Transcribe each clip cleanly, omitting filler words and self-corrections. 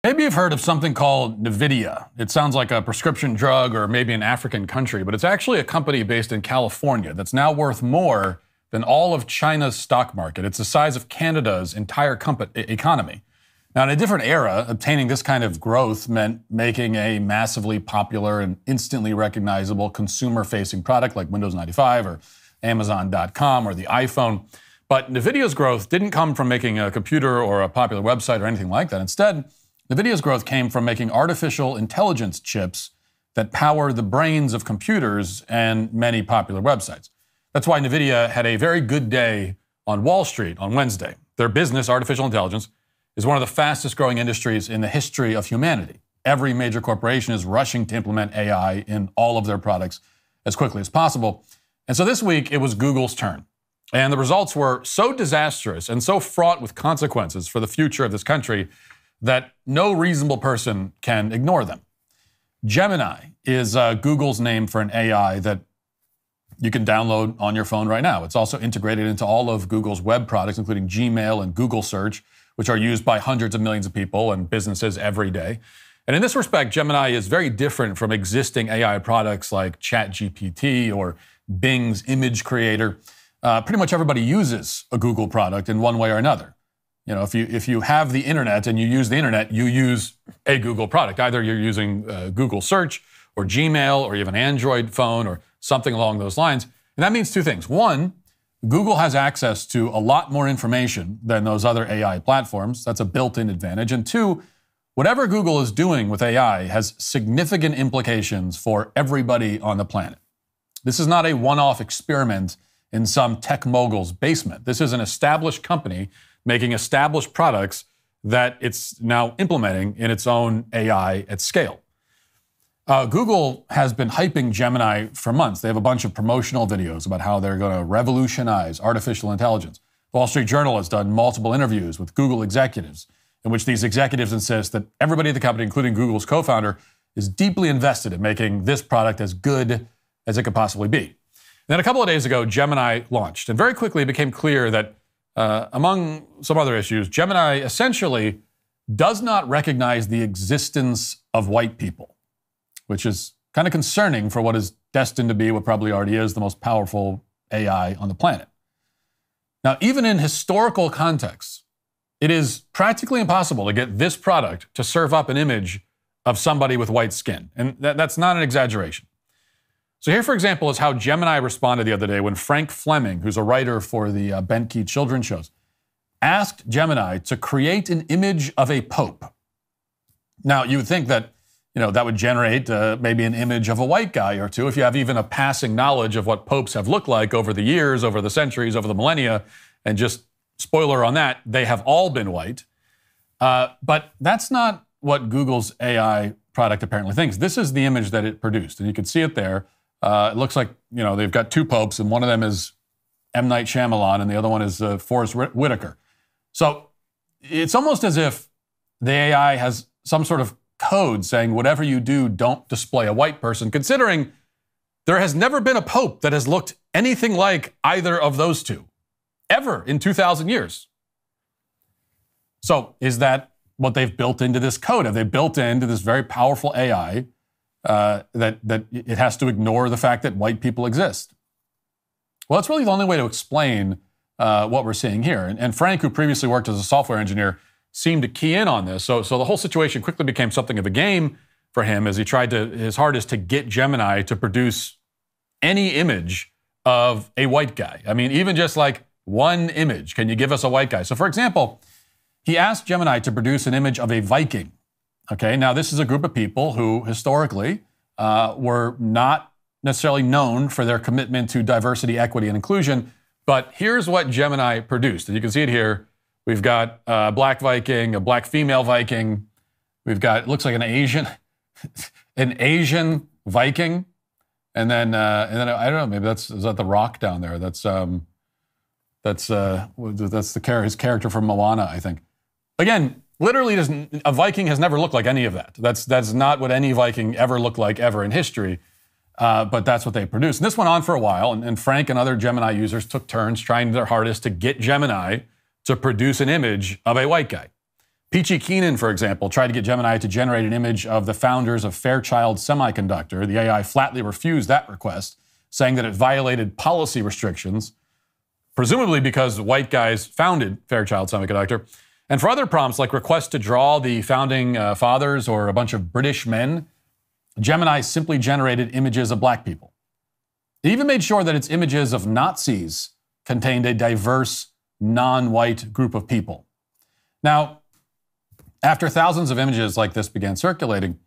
Maybe you've heard of something called NVIDIA. It sounds like a prescription drug or maybe an African country, but it's actually a company based in California that's now worth more than all of China's stock market. It's the size of Canada's entire economy. Now, in a different era, obtaining this kind of growth meant making a massively popular and instantly recognizable consumer-facing product like Windows 95 or Amazon.com or the iPhone. But NVIDIA's growth didn't come from making a computer or a popular website or anything like that. Instead, NVIDIA's growth came from making artificial intelligence chips that power the brains of computers and many popular websites. That's why NVIDIA had a very good day on Wall Street on Wednesday. Their business, artificial intelligence, is one of the fastest growing industries in the history of humanity. Every major corporation is rushing to implement AI in all of their products as quickly as possible. And so this week, it was Google's turn. And the results were so disastrous and so fraught with consequences for the future of this country that no reasonable person can ignore them. Gemini is Google's name for an AI that you can download on your phone right now. It's also integrated into all of Google's web products, including Gmail and Google Search, which are used by hundreds of millions of people and businesses every day. And in this respect, Gemini is very different from existing AI products like ChatGPT or Bing's image creator. Pretty much everybody uses a Google product in one way or another. You know, if you have the internet and you use the internet, you use a Google product. Either you're using Google Search or Gmail, or you have an Android phone or something along those lines. And that means two things. One, Google has access to a lot more information than those other AI platforms. That's a built-in advantage. And two, whatever Google is doing with AI has significant implications for everybody on the planet. This is not a one-off experiment in some tech mogul's basement. This is an established company making established products that it's now implementing in its own AI at scale. Google has been hyping Gemini for months. They have a bunch of promotional videos about how they're going to revolutionize artificial intelligence. The Wall Street Journal has done multiple interviews with Google executives in which these executives insist that everybody at the company, including Google's co-founder, is deeply invested in making this product as good as it could possibly be. And then a couple of days ago, Gemini launched, and very quickly it became clear that among some other issues, Gemini essentially does not recognize the existence of white people, which is kind of concerning for what is destined to be, what probably already is, the most powerful AI on the planet. Now, even in historical contexts, it is practically impossible to get this product to serve up an image of somebody with white skin. And that's not an exaggeration. So here, for example, is how Gemini responded the other day when Frank Fleming, who's a writer for the Benke children's shows, asked Gemini to create an image of a pope. Now, you would think that, that would generate maybe an image of a white guy or two if you have even a passing knowledge of what popes have looked like over the years, over the centuries, over the millennia. And just spoiler on that, they have all been white. But that's not what Google's AI product apparently thinks. This is the image that it produced, and you can see it there. It looks like, they've got two popes, and one of them is M. Night Shyamalan, and the other one is Forrest Whitaker. So it's almost as if the AI has some sort of code saying, whatever you do, don't display a white person, considering there has never been a pope that has looked anything like either of those two, ever in 2,000 years. So is that what they've built into this code? Have they built into this very powerful AI that it has to ignore the fact that white people exist? Well, that's really the only way to explain what we're seeing here. And Frank, who previously worked as a software engineer, seemed to key in on this. So the whole situation quickly became something of a game for him as he tried his hardest to get Gemini to produce any image of a white guy. I mean, even just like one image. Can you give us a white guy? So for example, he asked Gemini to produce an image of a Viking. Okay, now this is a group of people who historically were not necessarily known for their commitment to diversity, equity, and inclusion. But here's what Gemini produced. And you can see it here. We've got a black Viking, a black female Viking. We've got, it looks like an Asian Viking. And then I don't know, maybe is that The Rock down there? That's his character from Moana, I think. Again, literally, a Viking has never looked like any of that. That's not what any Viking ever looked like ever in history. But that's what they produced. And this went on for a while, and Frank and other Gemini users took turns trying their hardest to get Gemini to produce an image of a white guy. Peachy Keenan, for example, tried to get Gemini to generate an image of the founders of Fairchild Semiconductor. The AI flatly refused that request, saying that it violated policy restrictions, presumably because white guys founded Fairchild Semiconductor. And for other prompts, like requests to draw the founding fathers or a bunch of British men, Gemini simply generated images of black people. It even made sure that its images of Nazis contained a diverse, non-white group of people. Now, after thousands of images like this began circulating,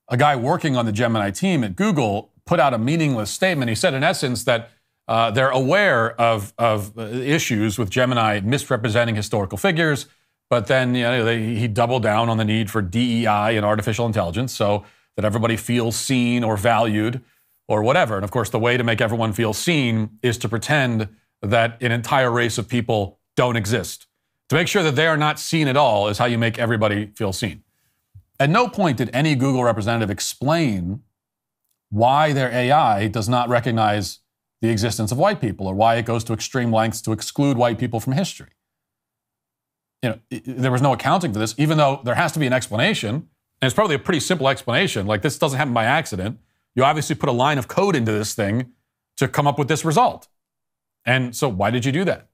a guy working on the Gemini team at Google put out a meaningless statement. He said, in essence, that they're aware of issues with Gemini misrepresenting historical figures, but then he doubled down on the need for DEI and artificial intelligence so that everybody feels seen or valued or whatever. And of course, the way to make everyone feel seen is to pretend that an entire race of people don't exist. To make sure that they are not seen at all is how you make everybody feel seen. At no point did any Google representative explain why their AI does not recognize the existence of white people or why it goes to extreme lengths to exclude white people from history. There was no accounting for this, even though there has to be an explanation. And it's probably a pretty simple explanation. Like, this doesn't happen by accident. You obviously put a line of code into this thing to come up with this result. And so why did you do that?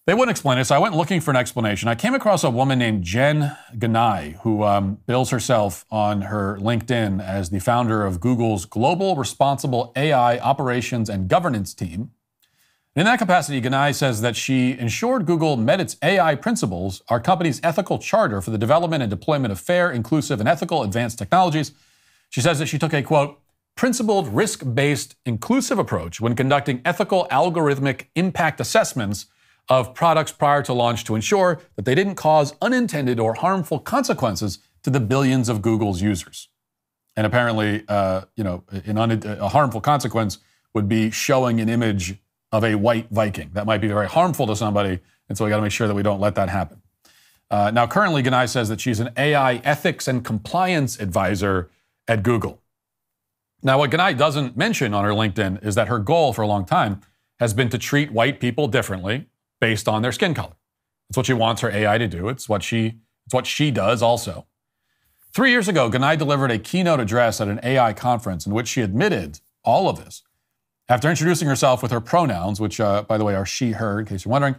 They wouldn't explain it, so I went looking for an explanation. I came across a woman named Jen Genai, who bills herself on her LinkedIn as the founder of Google's Global Responsible AI Operations and Governance team. In that capacity, Genai says that she ensured Google met its AI principles, our company's ethical charter for the development and deployment of fair, inclusive, and ethical advanced technologies. She says that she took a, quote, principled, risk-based, inclusive approach when conducting ethical algorithmic impact assessments of products prior to launch to ensure that they didn't cause unintended or harmful consequences to the billions of Google's users. And apparently, a harmful consequence would be showing an image of a white Viking. That might be very harmful to somebody, and so we got to make sure that we don't let that happen. Now, currently, Genai says that she's an AI ethics and compliance advisor at Google. Now, what Genai doesn't mention on her LinkedIn is that her goal for a long time has been to treat white people differently based on their skin color. It's what she wants her AI to do. It's what she does also. 3 years ago, Genai delivered a keynote address at an AI conference in which she admitted all of this. After introducing herself with her pronouns, which, by the way, are she, her, in case you're wondering,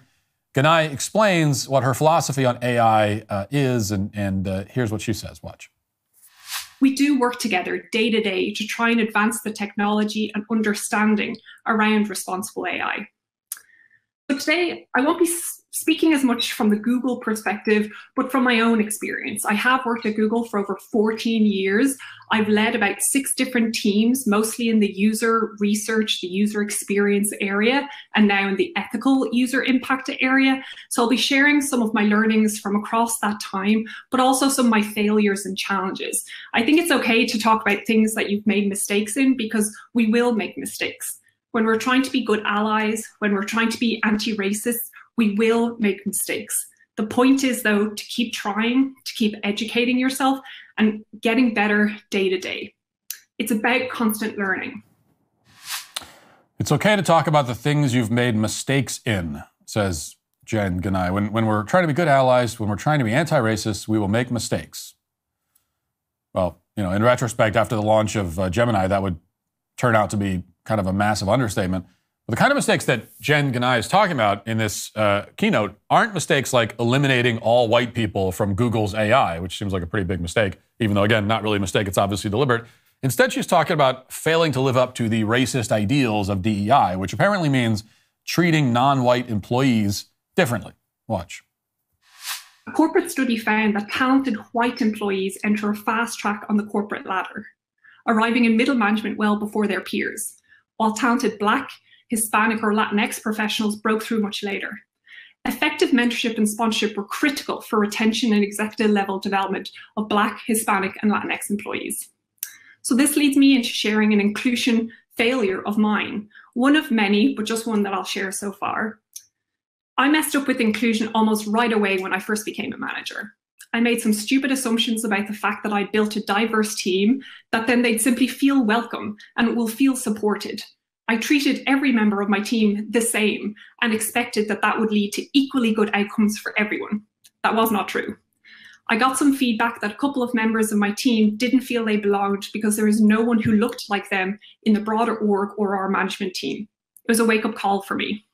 Genai explains what her philosophy on AI is, and here's what she says. Watch. We do work together day to day to try and advance the technology and understanding around responsible AI. But today, I won't be speaking as much from the Google perspective, but from my own experience. I have worked at Google for over 14 years. I've led about 6 different teams, mostly in the user research, the user experience area, and now in the ethical user impact area. So I'll be sharing some of my learnings from across that time, but also some of my failures and challenges. I think it's okay to talk about things that you've made mistakes in, because we will make mistakes. When we're trying to be good allies, when we're trying to be anti-racist, we will make mistakes. The point is, though, to keep trying, to keep educating yourself and getting better day to day. It's about constant learning. It's okay to talk about the things you've made mistakes in, says Jen Genai. When we're trying to be good allies, when we're trying to be anti-racist, we will make mistakes. Well, in retrospect, after the launch of Gemini, that would turn out to be kind of a massive understatement. But the kind of mistakes that Jen Genai is talking about in this keynote aren't mistakes like eliminating all white people from Google's AI, which seems like a pretty big mistake, even though, again, not really a mistake, it's obviously deliberate. Instead, she's talking about failing to live up to the racist ideals of DEI, which apparently means treating non-white employees differently. Watch. A corporate study found that talented white employees enter a fast track on the corporate ladder, arriving in middle management well before their peers, while talented Black, Hispanic, or Latinx professionals broke through much later. Effective mentorship and sponsorship were critical for retention and executive level development of Black, Hispanic, and Latinx employees. So this leads me into sharing an inclusion failure of mine, one of many, but just one that I'll share so far. I messed up with inclusion almost right away when I first became a manager. I made some stupid assumptions about the fact that I built a diverse team, that then they'd simply feel welcome and will feel supported. I treated every member of my team the same and expected that that would lead to equally good outcomes for everyone. that was not true. I got some feedback that a couple of members of my team didn't feel they belonged because there was no one who looked like them in the broader org or our management team. It was a wake-up call for me.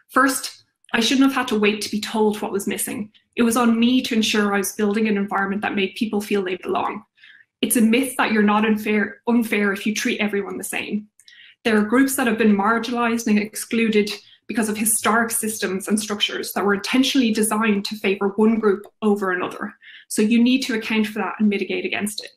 First, I shouldn't have had to wait to be told what was missing. It was on me to ensure I was building an environment that made people feel they belong. It's a myth that you're not unfair if you treat everyone the same. There are groups that have been marginalized and excluded because of historic systems and structures that were intentionally designed to favor one group over another. So you need to account for that and mitigate against it.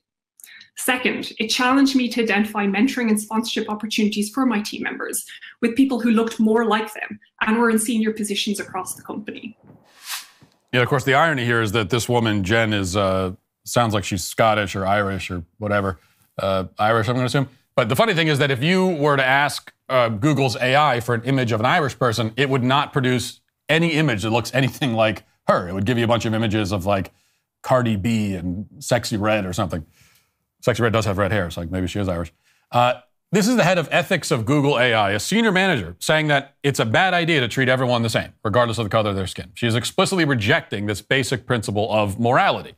Second, it challenged me to identify mentoring and sponsorship opportunities for my team members with people who looked more like them and were in senior positions across the company. Yeah, of course, the irony here is that this woman, Jen, is sounds like she's Scottish or Irish or whatever. Irish, I'm going to assume. But the funny thing is that if you were to ask Google's AI for an image of an Irish person, it would not produce any image that looks anything like her. It would give you a bunch of images of like Cardi B and Sexy Red or something. Sexy Red does have red hair, so like maybe she is Irish. This is the head of ethics of Google AI, a senior manager, saying that it's a bad idea to treat everyone the same, regardless of the color of their skin. She is explicitly rejecting this basic principle of morality.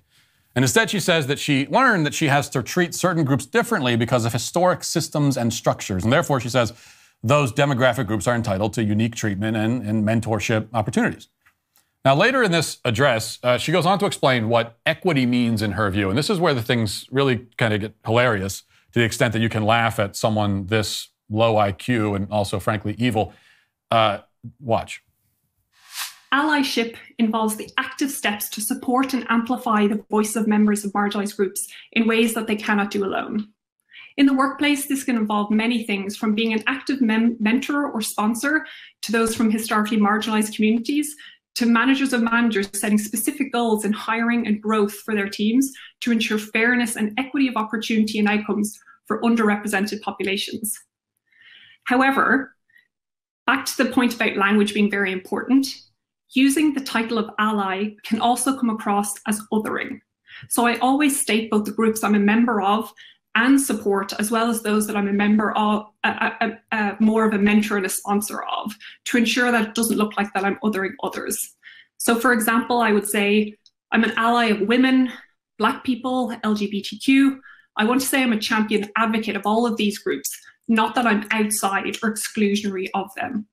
And instead, she says that she learned that she has to treat certain groups differently because of historic systems and structures. And therefore, she says those demographic groups are entitled to unique treatment and mentorship opportunities. Now, later in this address, she goes on to explain what equity means in her view. And this is where the things really kind of get hilarious, to the extent that you can laugh at someone this low IQ and also, frankly, evil. Watch. Allyship involves the active steps to support and amplify the voice of members of marginalized groups in ways that they cannot do alone. In the workplace, this can involve many things, from being an active mentor or sponsor to those from historically marginalized communities, to managers of managers setting specific goals in hiring and growth for their teams to ensure fairness and equity of opportunity and outcomes for underrepresented populations. However, back to the point about language being very important, using the title of ally can also come across as othering. So I always state both the groups I'm a member of and support, as well as those that I'm a member of, more of a mentor and a sponsor of, to ensure that it doesn't look like that I'm othering others. So for example, I would say I'm an ally of women, Black people, LGBTQ. I want to say I'm a champion advocate of all of these groups, not that I'm outside or exclusionary of them.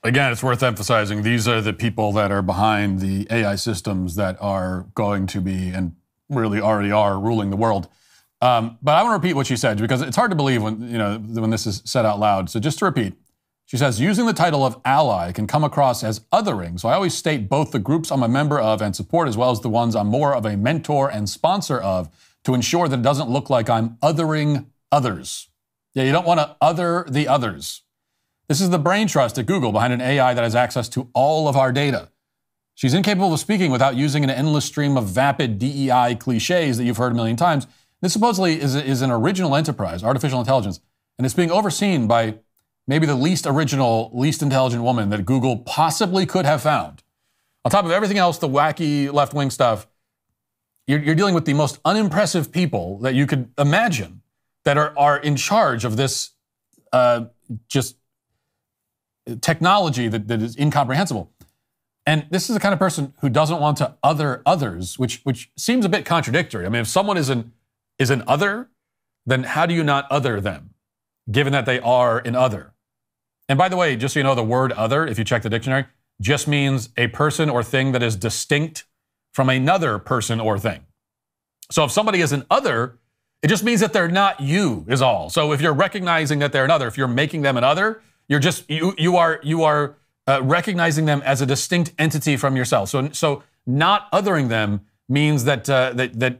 Again, it's worth emphasizing, these are the people that are behind the AI systems that are going to be, and really already are, ruling the world. But I want to repeat what she said, because it's hard to believe when this is said out loud. So just to repeat, she says, using the title of ally can come across as othering. So I always state both the groups I'm a member of and support, as well as the ones I'm more of a mentor and sponsor of, to ensure that it doesn't look like I'm othering others. Yeah, you don't want to other the others. This is the brain trust at Google behind an AI that has access to all of our data. She's incapable of speaking without using an endless stream of vapid DEI cliches that you've heard a million times. This supposedly is an original enterprise, artificial intelligence, and it's being overseen by maybe the least original, least intelligent woman that Google possibly could have found. On top of everything else, the wacky left-wing stuff, you're dealing with the most unimpressive people that you could imagine that are in charge of this just technology that is incomprehensible. And this is the kind of person who doesn't want to other others, which seems a bit contradictory. I mean, if someone is an other, then how do you not other them, given that they are an other? And by the way, just so you know, the word other, if you check the dictionary, just means a person or thing that is distinct from another person or thing. So if somebody is an other, it just means that they're not you, is all. So if you're recognizing that they're another, if you're making them an other, you're just you are recognizing them as a distinct entity from yourself. So not othering them means that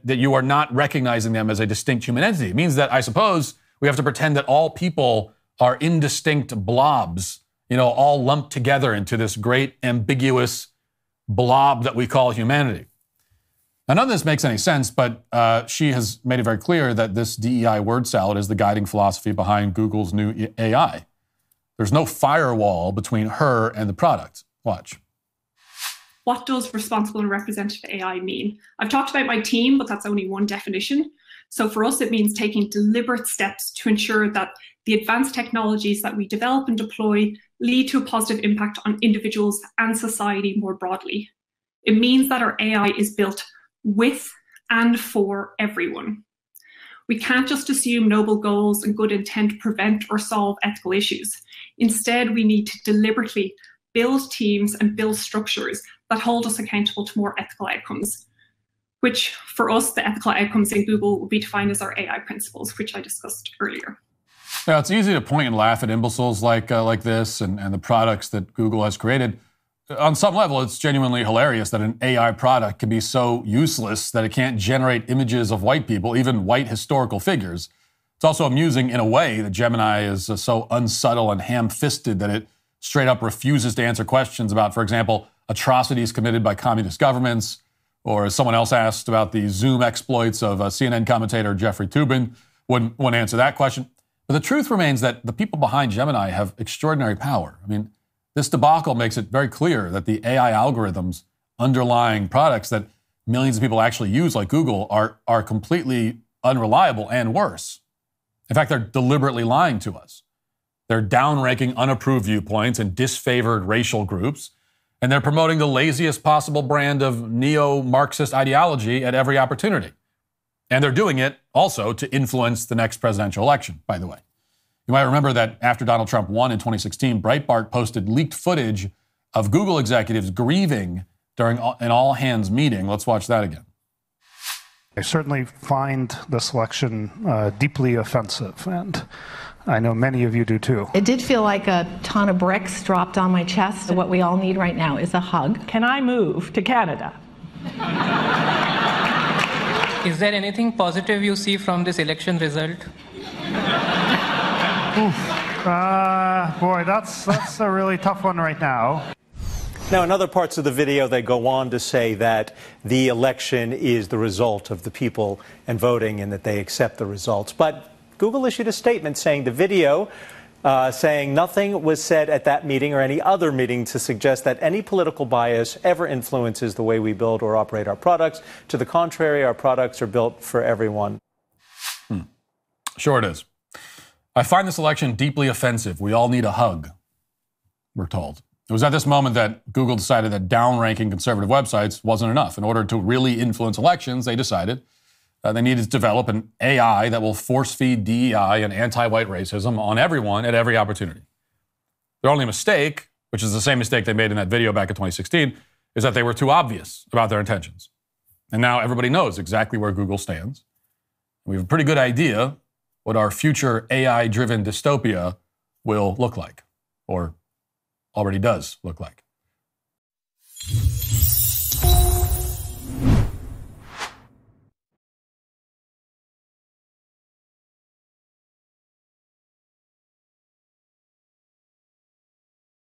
you are not recognizing them as a distinct human entity. It means that, I suppose, we have to pretend that all people are indistinct blobs, all lumped together into this great ambiguous blob that we call humanity. Now, none of this makes any sense, but she has made it very clear that this DEI word salad is the guiding philosophy behind Google's new AI. There's no firewall between her and the product. Watch. What does responsible and representative AI mean? I've talked about my team, but that's only one definition. So for us, it means taking deliberate steps to ensure that the advanced technologies that we develop and deploy lead to a positive impact on individuals and society more broadly. It means that our AI is built with and for everyone. We can't just assume noble goals and good intent prevent or solve ethical issues. Instead, we need to deliberately build teams and build structures that hold us accountable to more ethical outcomes, which for us, the ethical outcomes in Google will be defined as our AI principles, which I discussed earlier. Now, it's easy to point and laugh at imbeciles like this and the products that Google has created. On some level, it's genuinely hilarious that an AI product can be so useless that it can't generate images of white people, even white historical figures. It's also amusing in a way that Gemini is so unsubtle and ham-fisted that it straight up refuses to answer questions about, for example, atrocities committed by communist governments, or as someone else asked about the Zoom exploits of CNN commentator Jeffrey Toobin, wouldn't answer that question. But the truth remains that the people behind Gemini have extraordinary power. I mean, this debacle makes it very clear that the AI algorithms underlying products that millions of people actually use, like Google, are completely unreliable and worse. In fact, they're deliberately lying to us. They're downranking unapproved viewpoints and disfavored racial groups, and they're promoting the laziest possible brand of neo-Marxist ideology at every opportunity. And they're doing it also to influence the next presidential election, by the way. You might remember that after Donald Trump won in 2016, Breitbart posted leaked footage of Google executives grieving during an all-hands meeting. Let's watch that again. I certainly find this election deeply offensive, and I know many of you do too. It did feel like a ton of bricks dropped on my chest. What we all need right now is a hug. Can I move to Canada? Is there anything positive you see from this election result? Boy, that's a really tough one right now. Now, in other parts of the video, they go on to say that the election is the result of the people and voting and that they accept the results. But Google issued a statement saying the video, saying nothing was said at that meeting or any other meeting to suggest that any political bias ever influences the way we build or operate our products. To the contrary, our products are built for everyone. Sure it is. I find this election deeply offensive. We all need a hug, we're told. It was at this moment that Google decided that downranking conservative websites wasn't enough. In order to really influence elections, they decided they needed to develop an AI that will force-feed DEI and anti-white racism on everyone at every opportunity. Their only mistake, which is the same mistake they made in that video back in 2016, is that they were too obvious about their intentions. And now everybody knows exactly where Google stands. We have a pretty good idea what our future AI-driven dystopia will look like, or already does look like.